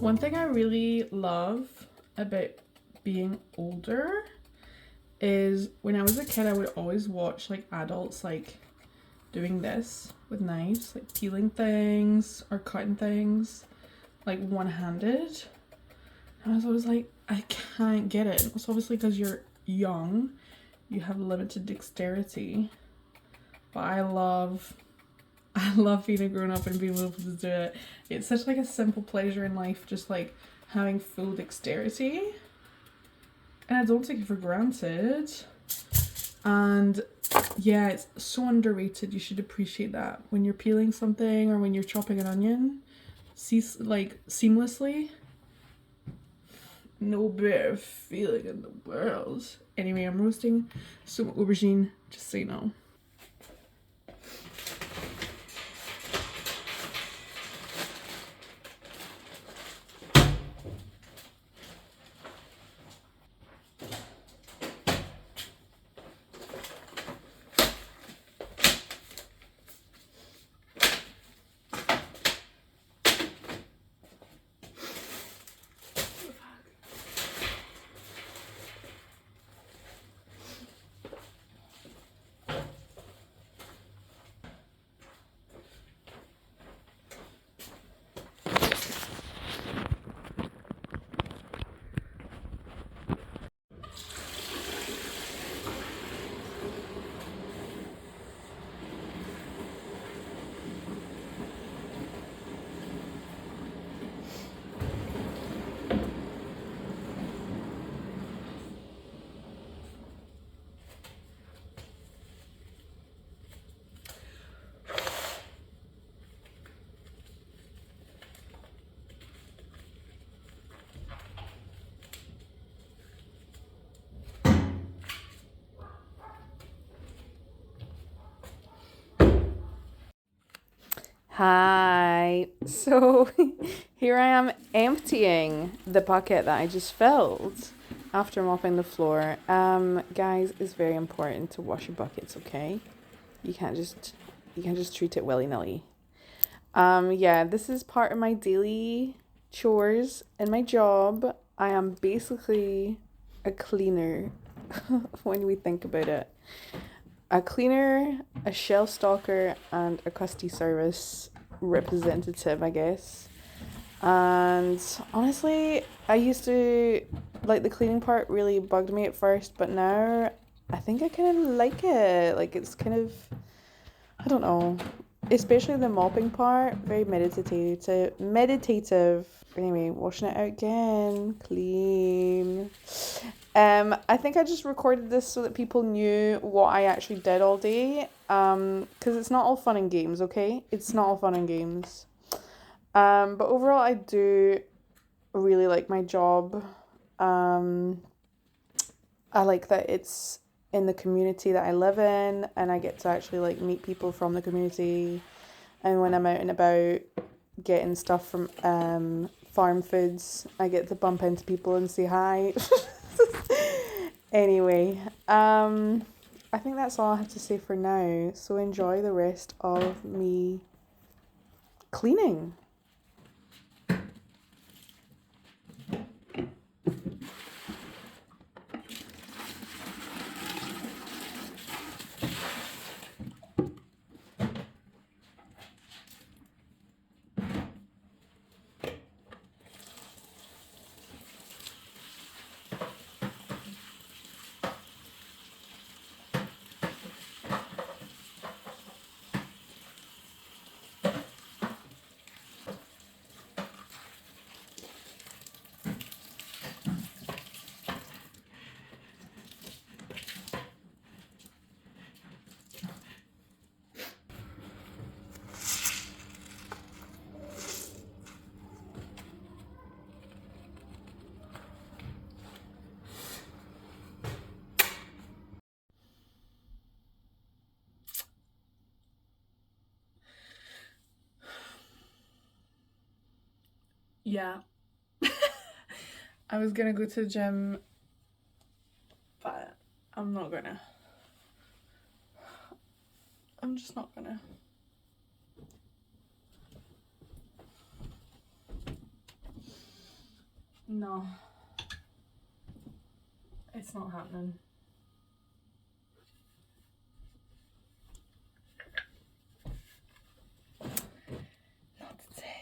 One thing I really love about being older is when I was a kid, I would always watch like adults like doing this with knives, like peeling things or cutting things like one-handed. And I was always like, I can't get it. It's obviously because you're young, you have limited dexterity. But I love being a grown up and being able to do it. It's such like a simple pleasure in life, just like having full dexterity. And I don't take it for granted. And yeah, it's so underrated. You should appreciate that when you're peeling something or when you're chopping an onion, seamlessly. No better feeling in the world. Anyway, I'm roasting some aubergine, just so you know. Hi. So here I am emptying the bucket that I just filled after mopping the floor. Guys, it's very important to wash your buckets, okay? You can't just treat it willy-nilly. Yeah, this is part of my daily chores in my job. I am basically a cleaner when we think about it. A cleaner, a shelf stalker, and a custody service representative, I guess. And honestly, I used to like the cleaning part really bugged me at first, but now I think I kind of like it. Like it's kind of, I don't know, especially the mopping part, very meditative. Anyway, washing it out again, clean. I think I just recorded this so that people knew what I actually did all day. Because it's not all fun and games, okay? It's not all fun and games. But overall, I do really like my job. I like that it's in the community that I live in, and I get to actually like meet people from the community. And when I'm out and about getting stuff from farm foods, I get to bump into people and say hi. Anyway, I think that's all I have to say for now. So enjoy the rest of me cleaning. Yeah. I was gonna go to the gym, but I'm not gonna. I'm just not gonna. No. It's not happening. Not today.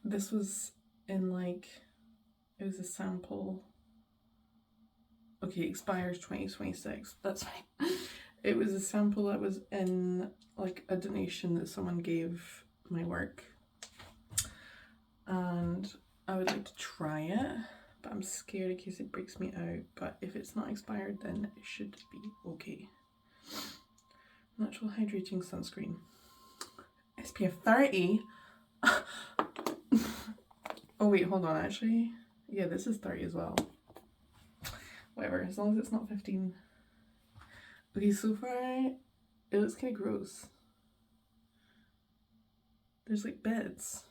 This was in like, it was a sample. Okay, expires 2026. That's fine. It was a sample that was in like a donation that someone gave my work. And I would like to try it, but I'm scared in case it breaks me out. But if it's not expired, then it should be okay. Natural hydrating sunscreen. SPF 30. Oh wait, hold on, actually. Yeah, this is 30 as well. Whatever, as long as it's not 15. Okay, so far, it looks kind of gross. There's like beds.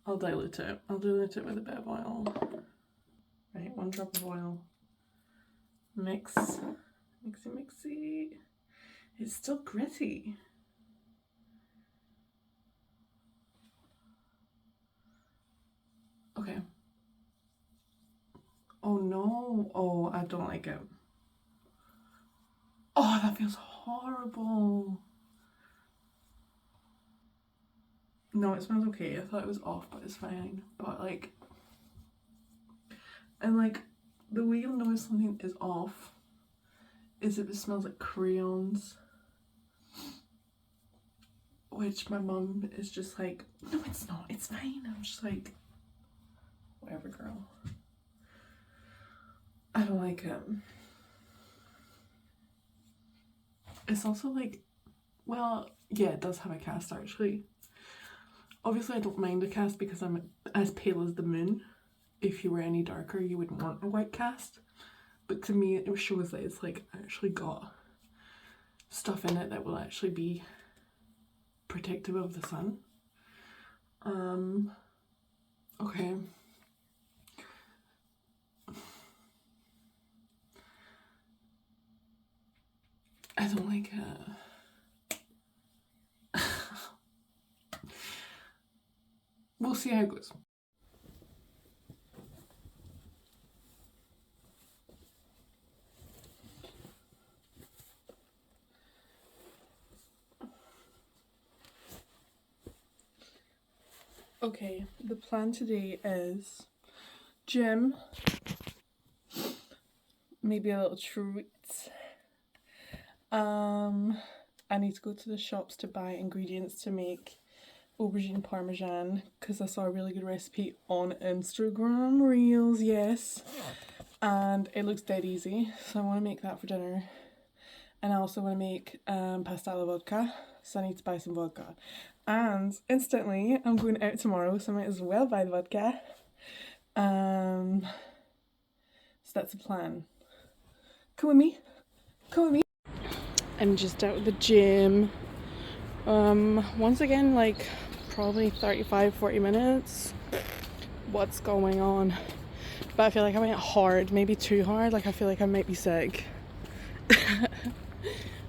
I'll dilute it. I'll dilute it with a bit of oil. Right, 1 drop of oil. Mix. Mixy, mixy. It's still gritty. Okay. Oh no. Oh, I don't like it. Oh, that feels horrible. No, it smells okay. I thought it was off, but it's fine. But like, and like, the way you'll know something is off is if it smells like crayons. Which my mum is just like, no, it's not, it's fine. I'm just like, whatever, girl. I don't like it. It's also like, well, yeah, it does have a cast actually. Obviously I don't mind a cast because I'm as pale as the moon. If you were any darker you wouldn't want a white cast. But to me it shows that it's like actually got stuff in it that will actually be protective of the sun. Okay. I don't like it. We'll see how it goes. Okay, the plan today is gym, maybe a little treat. I need to go to the shops to buy ingredients to make aubergine parmesan because I saw a really good recipe on Instagram Reels, yes, and it looks dead easy, so I want to make that for dinner. And I also want to make pasta alla vodka, so I need to buy some vodka. And instantly, I'm going out tomorrow, so I might as well buy the vodka. So that's the plan. Come with me. Come with me. I'm just out of the gym. Once again, like probably 35-40 minutes. What's going on? But I feel like I went hard, maybe too hard. Like I feel like I might be sick.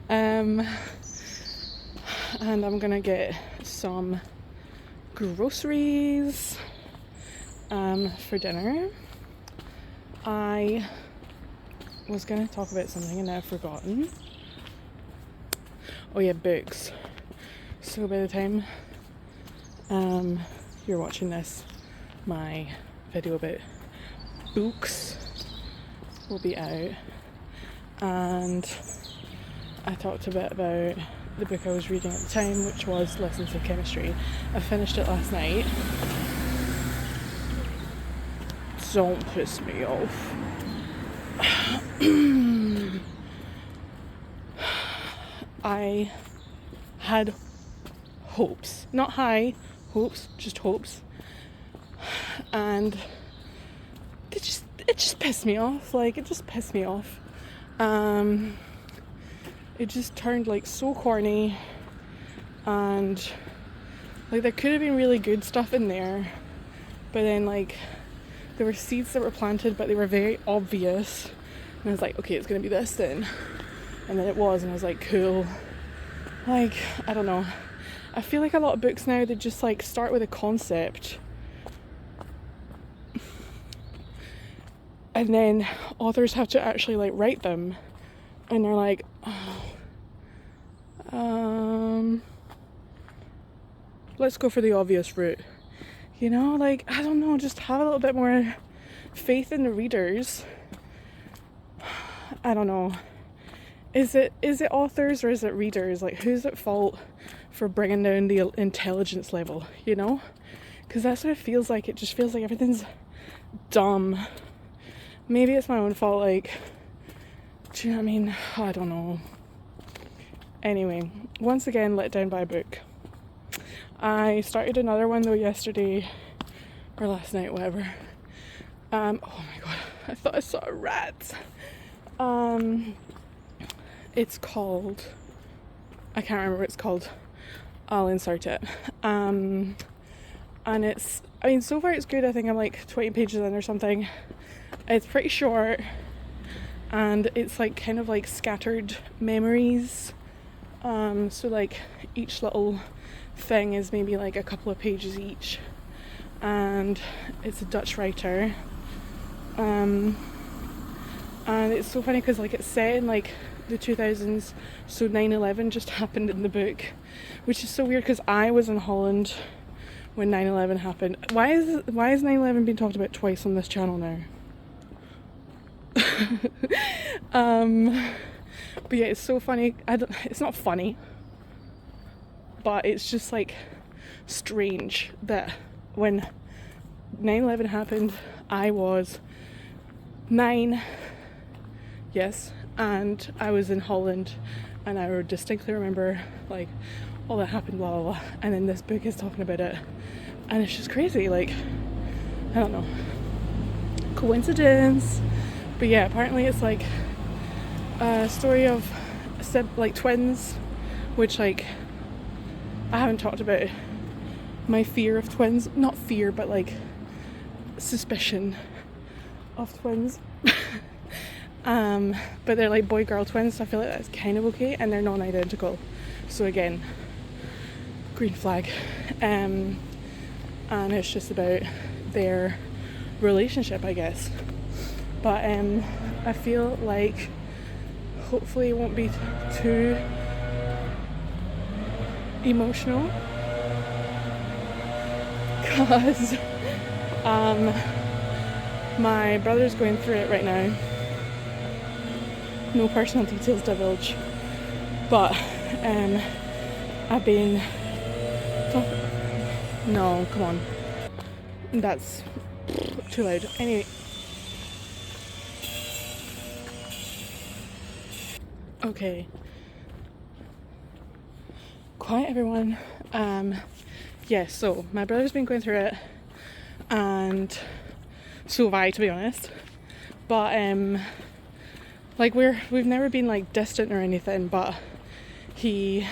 And I'm gonna get some groceries for dinner. I was gonna talk about something and now I've forgotten. Oh yeah, books. So by the time you're watching this, my video about books will be out, and I talked a bit about the book I was reading at the time, which was Lessons of Chemistry. I finished it last night. Don't piss me off. I had hopes, not high hopes, just hopes, and it just pissed me off. Like, it just pissed me off. It just turned like so corny, and like there could have been really good stuff in there, but then like there were seeds that were planted, but they were very obvious, and I was like, okay, it's gonna be this then, and then it was, and I was like, cool. Like, I don't know, I feel like a lot of books now, they just like start with a concept and then authors have to actually like write them, and they're like, let's go for the obvious route, you know, like, I don't know, just have a little bit more faith in the readers. I don't know, is it authors or is it readers? Like, who's at fault for bringing down the intelligence level, you know? Because that's what it feels like. It just feels like everything's dumb. Maybe it's my own fault, like, do you know what I mean? I don't know. Anyway, once again, let down by a book. I started another one though yesterday, or last night, whatever. Oh my god, I thought I saw a rat. It's called, I can't remember what it's called. I'll insert it. And it's, I mean, so far it's good. I think I'm like 20 pages in or something. It's pretty short, and it's like kind of like scattered memories. So like each little thing is maybe like a couple of pages each, and it's a Dutch writer. And it's so funny because like it's set in like the 2000s, so 9/11 just happened in the book, which is so weird because I was in Holland when 9/11 happened. Why is 9/11 being talked about twice on this channel now? But yeah, it's so funny. It's not funny, but it's just like strange that when 9/11 happened, I was 9, yes, and I was in Holland, and I distinctly remember like all that happened, blah blah blah, and then this book is talking about it, and it's just crazy. Like, I don't know, coincidence. But yeah, apparently it's like a story of like twins, which like I haven't talked about my fear of twins, not fear but like suspicion of twins. But they're like boy girl twins, so I feel like that's kind of okay, and they're non-identical, so again, green flag. And it's just about their relationship, I guess. But I feel like hopefully it won't be too emotional, because my brother's going through it right now. No personal details divulged, but I've been no, come on, that's too loud. Anyway, okay, quiet everyone. Yeah, so my brother's been going through it, and so have I, to be honest. But like we've never been like distant or anything, but he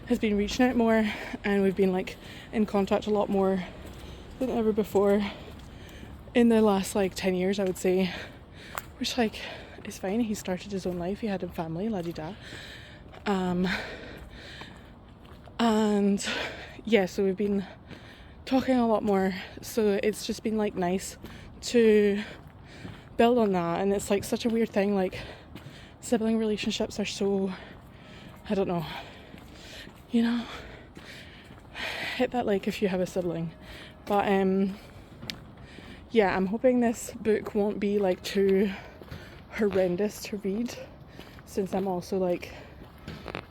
has been reaching out more, and we've been like in contact a lot more than ever before in the last like 10 years, I would say, which like is fine. He started his own life, he had a family, la-di-da. And yeah, so we've been talking a lot more, so it's just been like nice to build on that. And it's like such a weird thing, like sibling relationships are so, I don't know, you know, hit that like if you have a sibling. But yeah, I'm hoping this book won't be like too horrendous to read, since I'm also like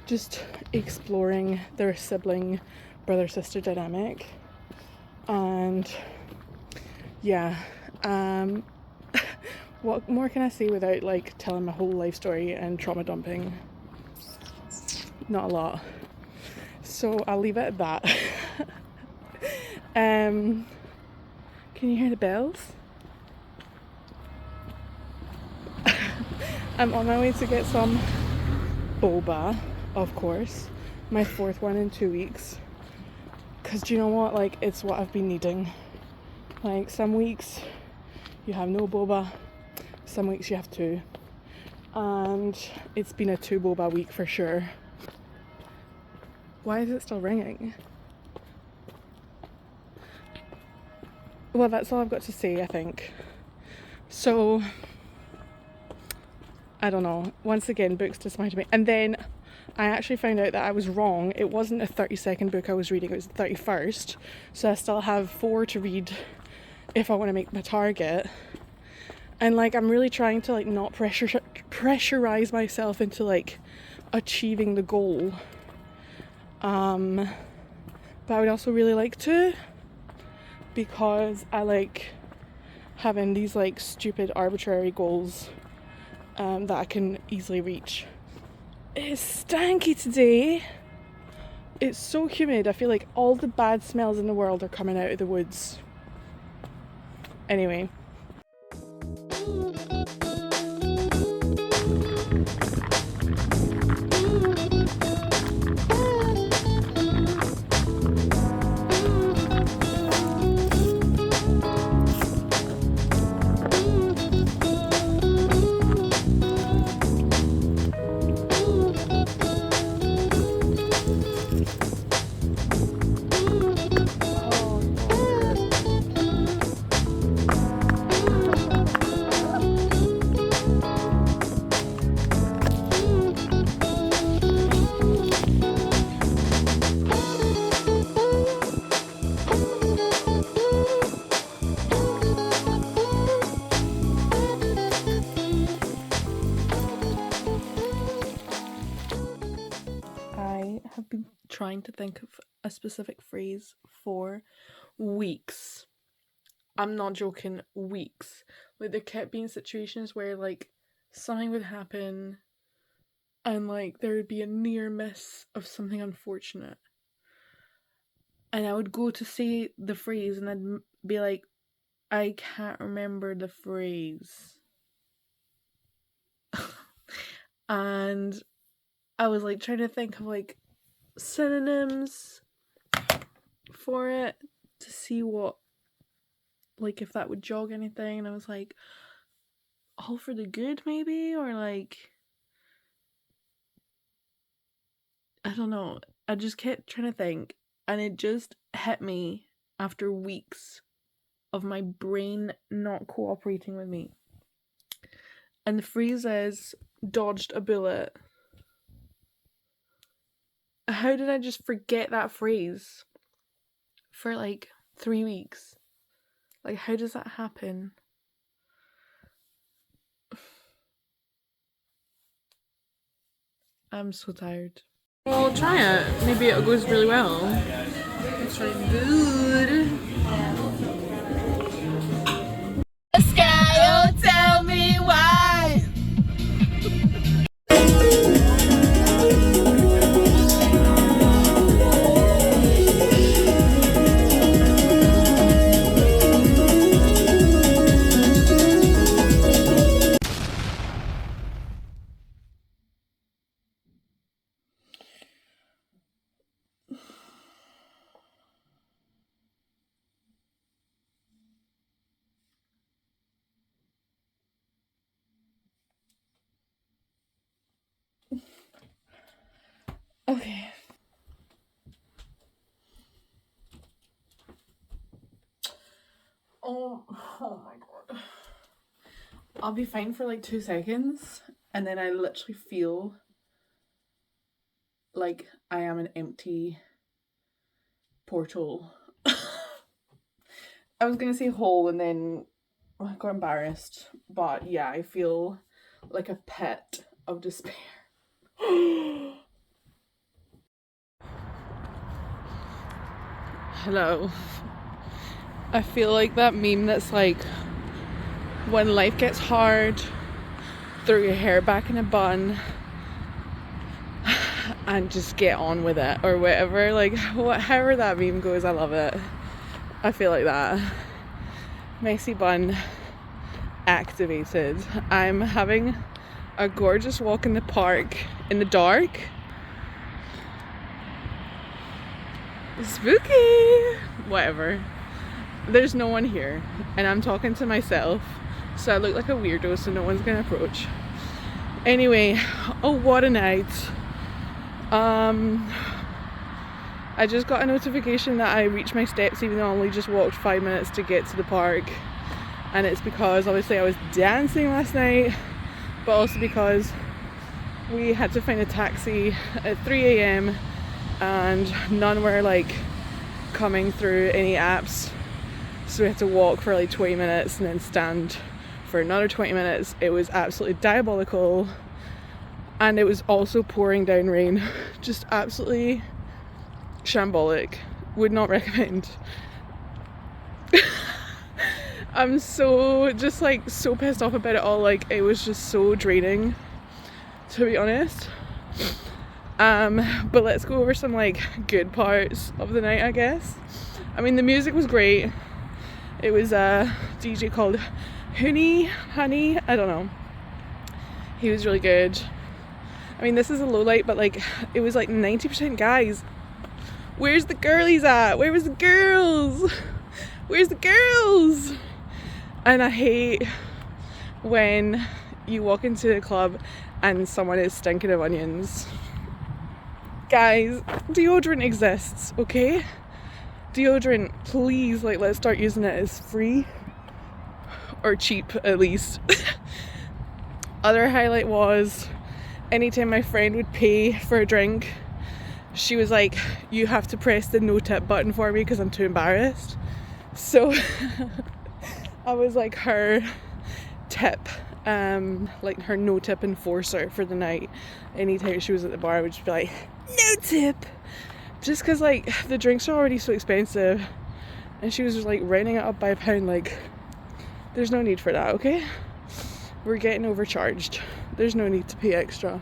just exploring their sibling brother sister dynamic. And yeah, what more can I say without like telling my whole life story and trauma dumping? Not a lot. So I'll leave it at that. Can you hear the bells? I'm on my way to get some boba, of course. My 4th one in 2 weeks. Because do you know what? Like, it's what I've been needing. Like, some weeks you have no boba, some weeks you have 2. And it's been a 2 boba week for sure. Why is it still ringing? Well, that's all I've got to say, I think. So, I don't know. Once again, books disappointed me. And then I actually found out that I was wrong. It wasn't a 30-second book I was reading, it was the 31st. So I still have 4 to read if I want to make my target. And like, I'm really trying to like not pressurize myself into like achieving the goal. But I would also really like to, because I like having these like stupid arbitrary goals that I can easily reach. It's stanky today. It's so humid. I feel like all the bad smells in the world are coming out of the woods. Anyway. Have been trying to think of a specific phrase for weeks. I'm not joking, weeks. Like, there kept being situations where like something would happen and like there would be a near miss of something unfortunate, and I would go to say the phrase and I'd be like, I can't remember the phrase. And I was like trying to think of like synonyms for it to see what, like, if that would jog anything, and I was like, all for the good maybe, or like, I don't know. I just kept trying to think, and it just hit me after weeks of my brain not cooperating with me. And the phrase is dodged a bullet. How did I just forget that phrase for like 3 weeks? Like, how does that happen? I'm so tired. Well, try it. Maybe it goes really well. It's really good. The sky will tell me why. Okay. Oh my god. I'll be fine for like 2 seconds, and then I literally feel like I am an empty portal. I was gonna say hole and then I got embarrassed, but yeah, I feel like a pit of despair. Hello. I feel like that meme that's like, when life gets hard, throw your hair back in a bun and just get on with it or whatever. Like, however that meme goes, I love it. I feel like that. Messy bun activated. I'm having a gorgeous walk in the park in the dark. Spooky! Whatever. There's no one here and I'm talking to myself, so I look like a weirdo, so no one's gonna approach. Anyway, oh, what a night. I just got a notification that I reached my steps even though I only just walked 5 minutes to get to the park, and it's because obviously I was dancing last night, but also because we had to find a taxi at 3 a.m. and none were like coming through any apps, so we had to walk for like 20 minutes and then stand for another 20 minutes. It was absolutely diabolical, and it was also pouring down rain. Just absolutely shambolic. Would not recommend. I'm so just like so pissed off about it all. Like, it was just so draining, to be honest. But let's go over some like good parts of the night, I guess. I mean, the music was great. It was a DJ called Honey, I don't know. He was really good. I mean, this is a low light, but like it was like 90% guys. Where's the girlies at? Where was the girls? Where's the girls? And I hate when you walk into a club and someone is stinking of onions. Guys, deodorant exists, okay? Deodorant, please, like, let's start using it. As free or cheap, at least. Other highlight was anytime my friend would pay for a drink, she was like, you have to press the no tip button for me because I'm too embarrassed. So I was like her tip, like her no tip enforcer for the night. Anytime she was at the bar, I would just be like, no tip, just because like the drinks are already so expensive, and she was just like rounding it up by £1. Like, there's no need for that, okay? We're getting overcharged. There's no need to pay extra.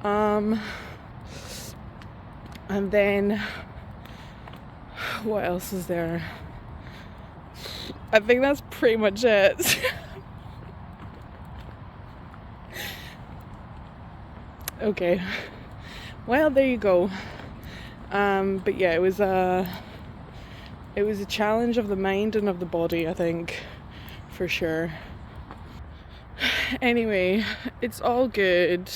And then what else is there? I think that's pretty much it. Okay, well, there you go. But yeah, it was a challenge of the mind and of the body, I think, for sure. Anyway, it's all good.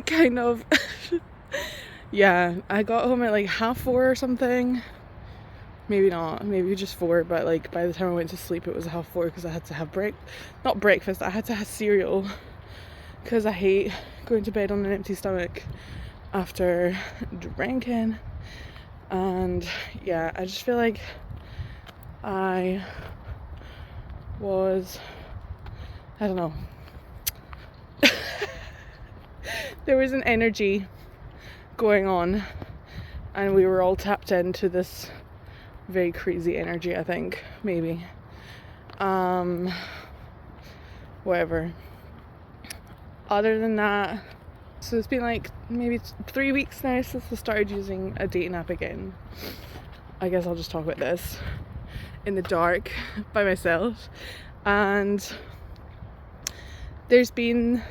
Kind of. Yeah, I got home at like 4:30 or something. Maybe not, maybe just 4, but like by the time I went to sleep it was 4:30 because I had to have not breakfast, I had to have cereal because I hate going to bed on an empty stomach after drinking. And yeah, I just feel like I don't know. There was an energy going on and we were all tapped into this very crazy energy, I think, maybe. Whatever. Other than that, so it's been like maybe 3 weeks now since I started using a dating app again. I guess I'll just talk about this in the dark by myself. And there's been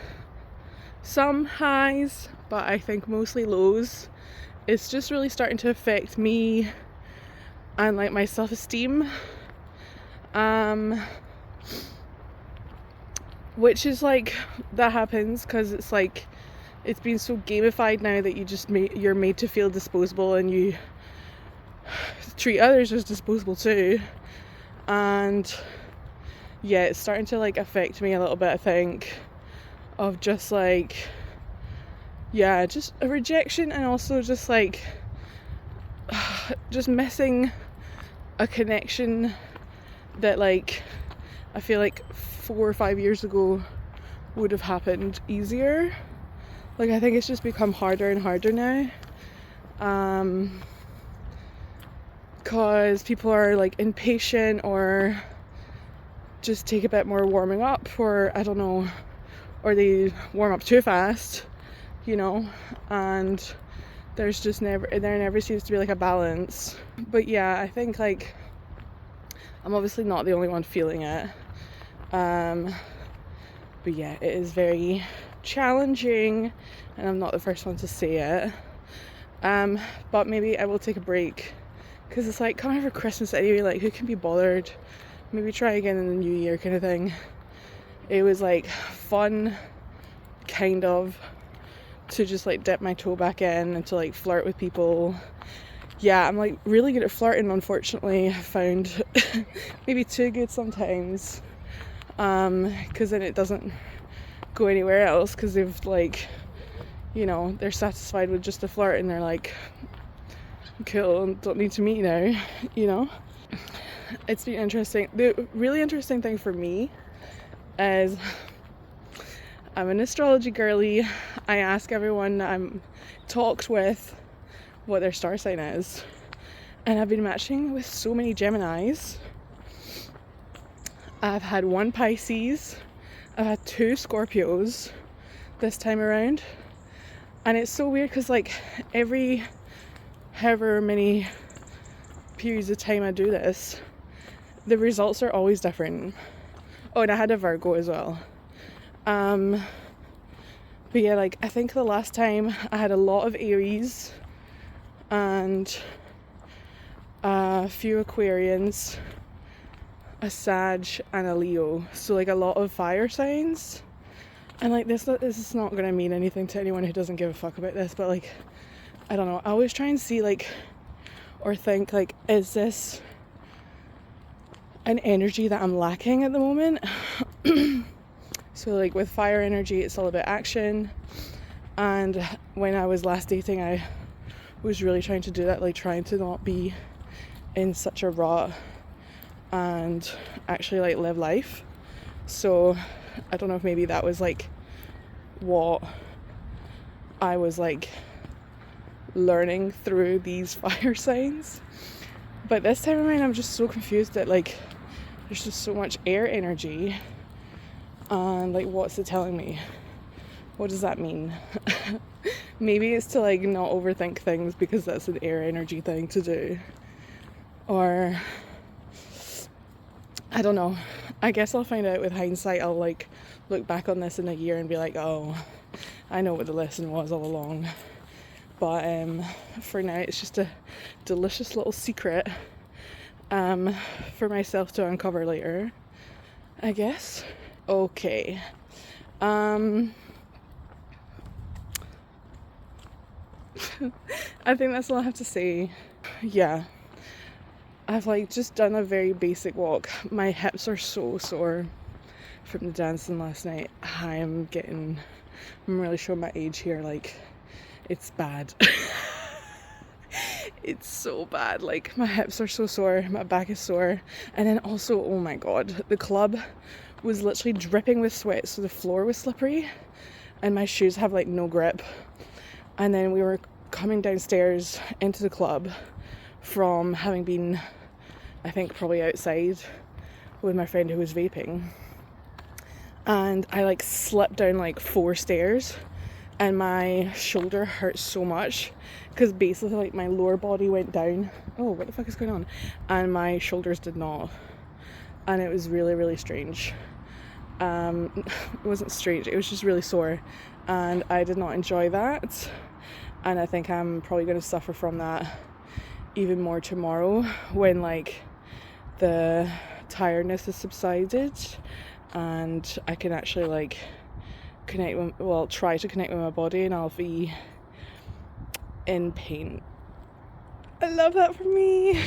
some highs, but I think mostly lows. It's just really starting to affect me and like my self-esteem, which is like, that happens because it's like it's been so gamified now that you're made to feel disposable and you treat others as disposable too. And yeah, it's starting to like affect me a little bit, I think, of just like, yeah, just a rejection, and also just like just missing a connection that like I feel like 4 or 5 years ago would have happened easier. Like, I think it's just become harder and harder now, because people are like impatient or just take a bit more warming up, or I don't know, or they warm up too fast you know, and there never seems to be like a balance. But yeah, I think like I'm obviously not the only one feeling it. But yeah, it is very challenging, and I'm not the first one to say it. But maybe I will take a break, because it's like coming for Christmas anyway, like who can be bothered? Maybe try again in the new year kind of thing. It was like fun, kind of, to just like dip my toe back in and to like flirt with people. Yeah, I'm like really good at flirting, unfortunately. I found maybe too good sometimes, because then it doesn't go anywhere else, because they've like, you know, they're satisfied with just a flirt and they're like, cool, don't need to meet now, you know. It's been interesting. The really interesting thing for me is I'm an astrology girly. I ask everyone I'm talked with what their star sign is, and I've been matching with so many Geminis. I've had one Pisces, I've had 2 Scorpios this time around, and it's so weird because like every however many periods of time I do this, the results are always different. Oh, and I had a Virgo as well. But yeah, like I think the last time I had a lot of Aries and a few Aquarians, a Sag and a Leo, so like a lot of fire signs. And like this is not gonna mean anything to anyone who doesn't give a fuck about this, but like I don't know, I always try and see like, or think like, is this an energy that I'm lacking at the moment? So like with fire energy, it's all about action, and when I was last dating, I was really trying to do that, like trying to not be in such a rut and actually like live life. So I don't know if maybe that was like what I was like learning through these fire signs. But this time around I'm just so confused that like there's just so much air energy, and like what's it telling me? What does that mean? Maybe it's to like not overthink things because that's an air energy thing to do, or I don't know. I guess I'll find out with hindsight. I'll like look back on this in a year and be like, oh, I know what the lesson was all along. But for now it's just a delicious little secret for myself to uncover later, I guess. Okay. I think that's all I have to say. Yeah. I've like just done a very basic walk. My hips are so sore from the dancing last night. I'm really showing my age here, like it's bad. It's so bad. Like my hips are so sore, my back is sore, and then also, oh my god, the club was literally dripping with sweat, so the floor was slippery and my shoes have like no grip. And then we were coming downstairs into the club from having been, I think, probably outside with my friend who was vaping, and I like slipped down like 4 stairs and my shoulder hurt so much because basically like my lower body went down. Oh, what the fuck is going on? And my shoulders did not, and it was really, really strange. It wasn't strange, it was just really sore, and I did not enjoy that, and I think I'm probably going to suffer from that even more tomorrow when like the tiredness has subsided and I can actually like try to connect with my body, and I'll be in pain. I love that for me.